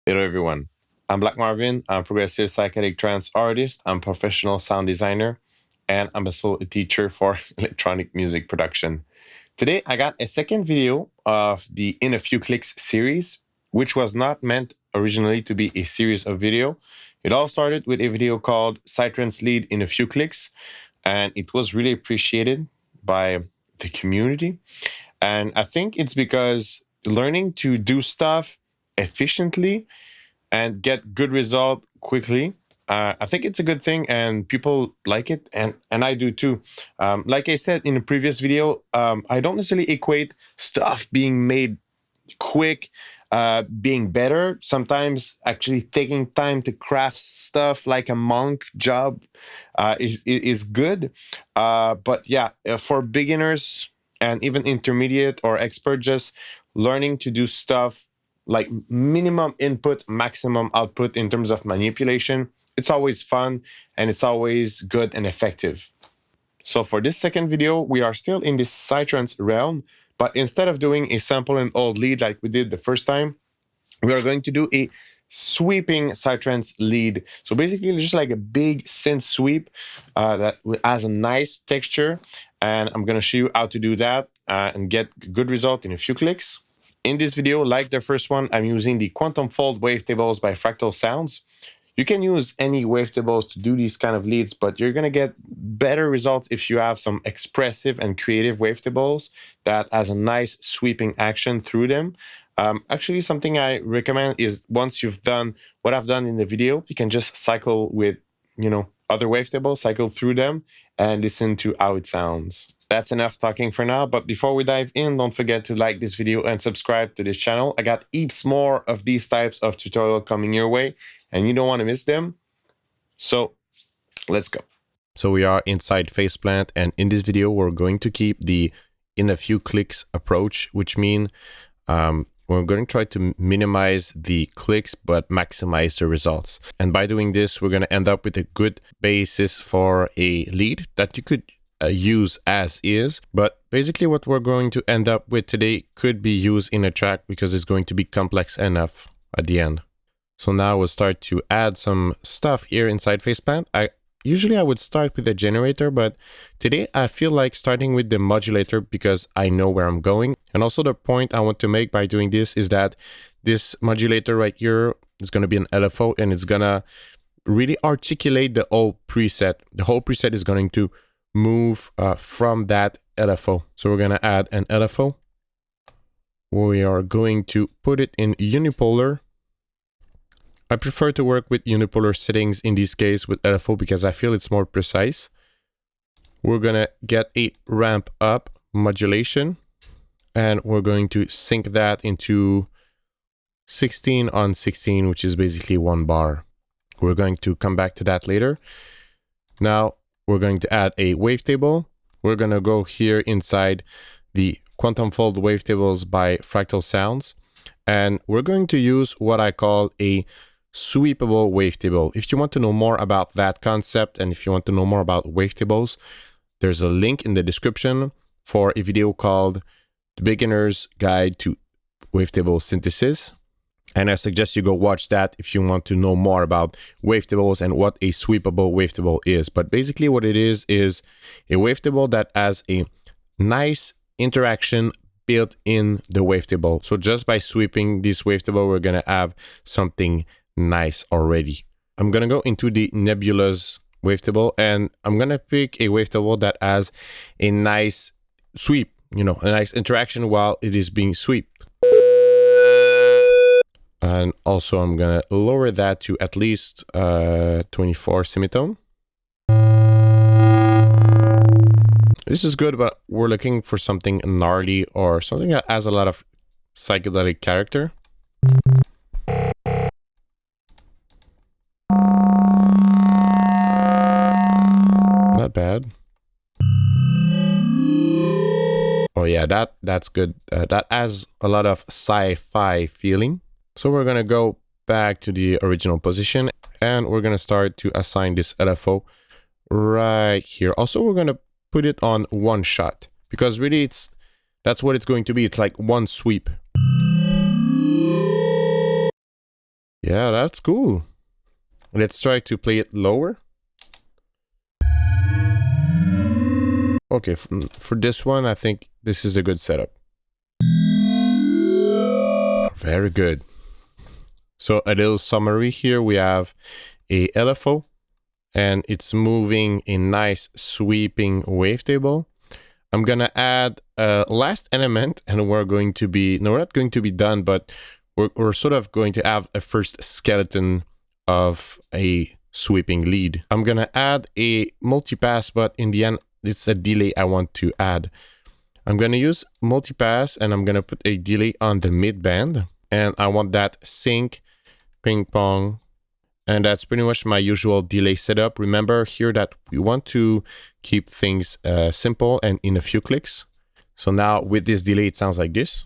Hello everyone, I'm Black Marvin. I'm a progressive psychedelic trance artist. I'm a professional sound designer, and I'm also a teacher for electronic music production. Today, I got a second video of the In a Few Clicks series, which was not meant originally to be a series of video. It all started with a video called Psytrance Lead in a Few Clicks, and it was really appreciated by the community. And I think it's because learning to do stuff efficiently and get good result quickly. I think it's a good thing, and people like it, and I do too. Like I said in a previous video, I don't necessarily equate stuff being made quick, being better. Sometimes actually taking time to craft stuff like a monk job is good. But yeah, for beginners and even intermediate or expert, just learning to do stuff like minimum input, maximum output in terms of manipulation, it's always fun and it's always good and effective. So for this second video, we are still in this Psytrance realm, but instead of doing a sample and hold lead like we did the first time, we are going to do a sweeping Psytrance lead. So basically just like a big synth sweep that has a nice texture. And I'm going to show you how to do that and get good result in a few clicks. In this video, like the first one, I'm using the Quantum Fold Wavetables by Fractal Sounds. You can use any wavetables to do these kind of leads, but you're going to get better results if you have some expressive and creative wavetables that has a nice sweeping action through them. Actually, something I recommend is once you've done what I've done in the video, you can just cycle with, other wavetables, cycle through them and listen to how it sounds. That's enough talking for now, but before we dive in, don't forget to like this video and subscribe to this channel. I got heaps more of these types of tutorials coming your way, and you don't want to miss them. So let's go. So we are inside Faceplant, and in this video, we're going to keep the in a few clicks approach, which means we're going to try to minimize the clicks, but maximize the results. And by doing this, we're going to end up with a good basis for a lead that you could use as is. But basically what we're going to end up with today could be used in a track because it's going to be complex enough at the end. So now we'll start to add some stuff here inside Faceplant. Usually I would start with the generator, but today I feel like starting with the modulator because I know where I'm going. And also the point I want to make by doing this is that this modulator right here is going to be an LFO, and it's going to really articulate the whole preset. The whole preset is going to move from that LFO. So we're going to add an LFO. We are going to put it in unipolar. I prefer to work with unipolar settings in this case with LFO because I feel it's more precise. We're going to get a ramp up modulation, and we're going to sync that into 16 on 16, which is basically 1 bar. We're going to come back to that later. Now we're going to add a wavetable. We're going to go here inside the Quantum Fold Wavetables by Fractal Sounds, and we're going to use what I call a sweepable wavetable. If you want to know more about that concept, and if you want to know more about wavetables, there's a link in the description for a video called The Beginner's Guide to Wavetable Synthesis. And I suggest you go watch that if you want to know more about wavetables and what a sweepable wavetable is. But basically what it is a wavetable that has a nice interaction built in the wavetable. So just by sweeping this wavetable, we're going to have something nice already. I'm going to go into the Nebula's wavetable, and I'm going to pick a wavetable that has a nice sweep, a nice interaction while it is being swept. And also I'm going to lower that to at least 24 semitone. This is good, but we're looking for something gnarly or something that has a lot of psychedelic character. Not bad. Oh yeah, that's good. That has a lot of sci-fi feeling. So we're going to go back to the original position, and we're going to start to assign this LFO right here. Also, we're going to put it on one shot because really that's what it's going to be. It's like one sweep. Yeah, that's cool. Let's try to play it lower. Okay, for this one, I think this is a good setup. Very good. So a little summary here. We have a LFO, and it's moving a nice sweeping wavetable. I'm gonna add a last element, and we're going to be, no, we're not going to be done, but we're sort of going to have a first skeleton of a sweeping lead. I'm gonna add a multipass, but in the end, it's a delay I want to add. I'm gonna use multipass, and I'm gonna put a delay on the mid band, and I want that sync, ping pong, and that's pretty much my usual delay setup. Remember here that we want to keep things simple and in a few clicks. So now with this delay, it sounds like this.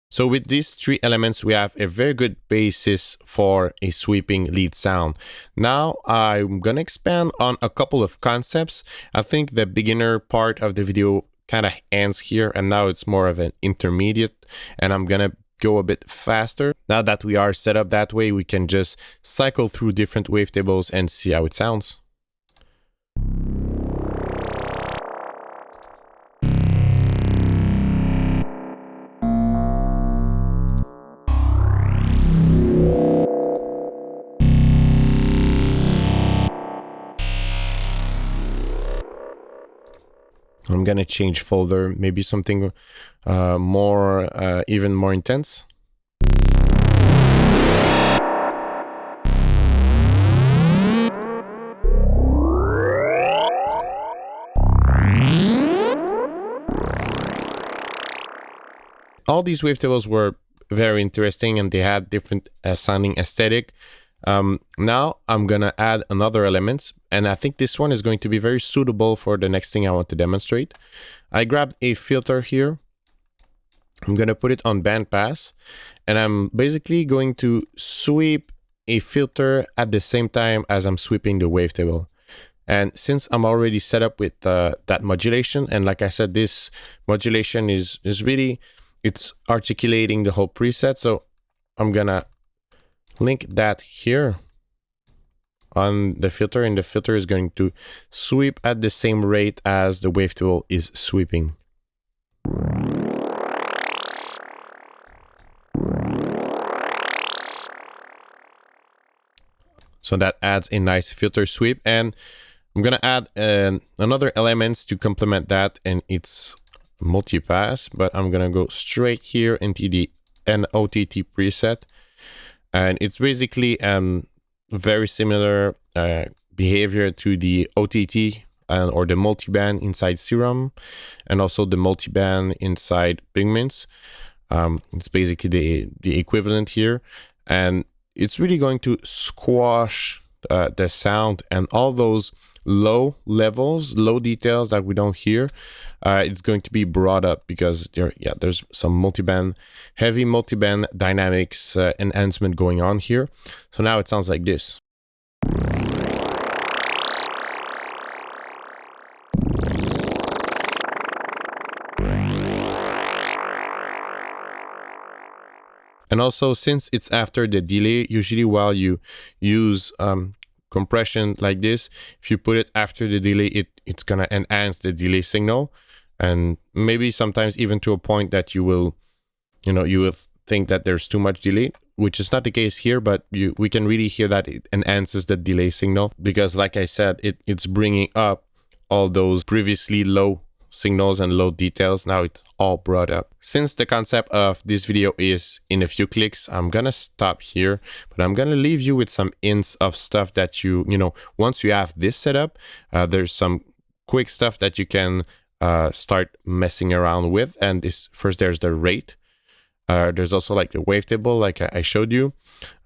So with these three elements, we have a very good basis for a sweeping lead sound. Now I'm gonna expand on a couple of concepts. I think the beginner part of the video kind of ends here, and now it's more of an intermediate, and I'm gonna go a bit faster. Now that we are set up that way, we can just cycle through different wavetables and see how it sounds. I'm gonna change folder, maybe something even more intense. All these wavetables were very interesting, and they had different sounding aesthetic. Now I'm gonna add another element, and I think this one is going to be very suitable for the next thing I want to demonstrate. I grabbed a filter here. I'm gonna put it on bandpass, and I'm basically going to sweep a filter at the same time as I'm sweeping the wavetable. And since I'm already set up with that modulation, and like I said, this modulation is really, it's articulating the whole preset. So I'm gonna link that here on the filter, and the filter is going to sweep at the same rate as the wavetable is sweeping. So that adds a nice filter sweep, and I'm gonna add another elements to complement that, and it's multipass, but I'm gonna go straight here into the N.O.T.T preset, and it's basically very similar behavior to the OTT or the multiband inside Serum, and also the multiband inside Pigments. It's basically the equivalent here, and it's really going to squash the sound and all those low levels, low details that we don't hear. It's going to be brought up because there's some multiband, heavy multiband dynamics enhancement going on here. So now it sounds like this. And also, since it's after the delay, usually while you use compression like this, if you put it after the delay, it's gonna enhance the delay signal, and maybe sometimes even to a point that you will think that there's too much delay, which is not the case here, but we can really hear that it enhances the delay signal because, like I said, it's bringing up all those previously low signals and low details. Now it's all brought up. Since the concept of this video is in a few clicks, I'm gonna stop here, but I'm gonna leave you with some hints of stuff that once you have this set up, there's some quick stuff that you can start messing around with. And there's the rate. There's also like the wavetable, like I showed you.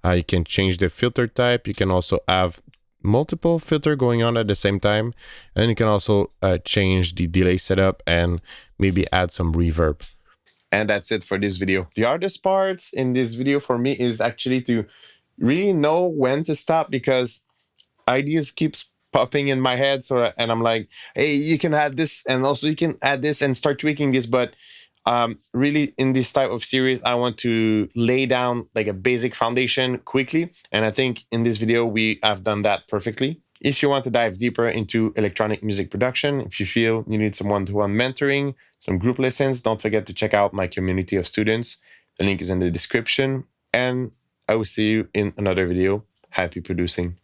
You can change the filter type. You can also have multiple filter going on at the same time, and you can also change the delay setup and maybe add some reverb. And that's it for this video. The hardest parts in this video for me is actually to really know when to stop, because ideas keeps popping in my head. And I'm like, hey, you can add this, and also you can add this and start tweaking this, but Really, in this type of series, I want to lay down like a basic foundation quickly. And I think in this video, we have done that perfectly. If you want to dive deeper into electronic music production, if you feel you need some one-to-one mentoring, some group lessons, don't forget to check out my community of students. The link is in the description. And I will see you in another video. Happy producing.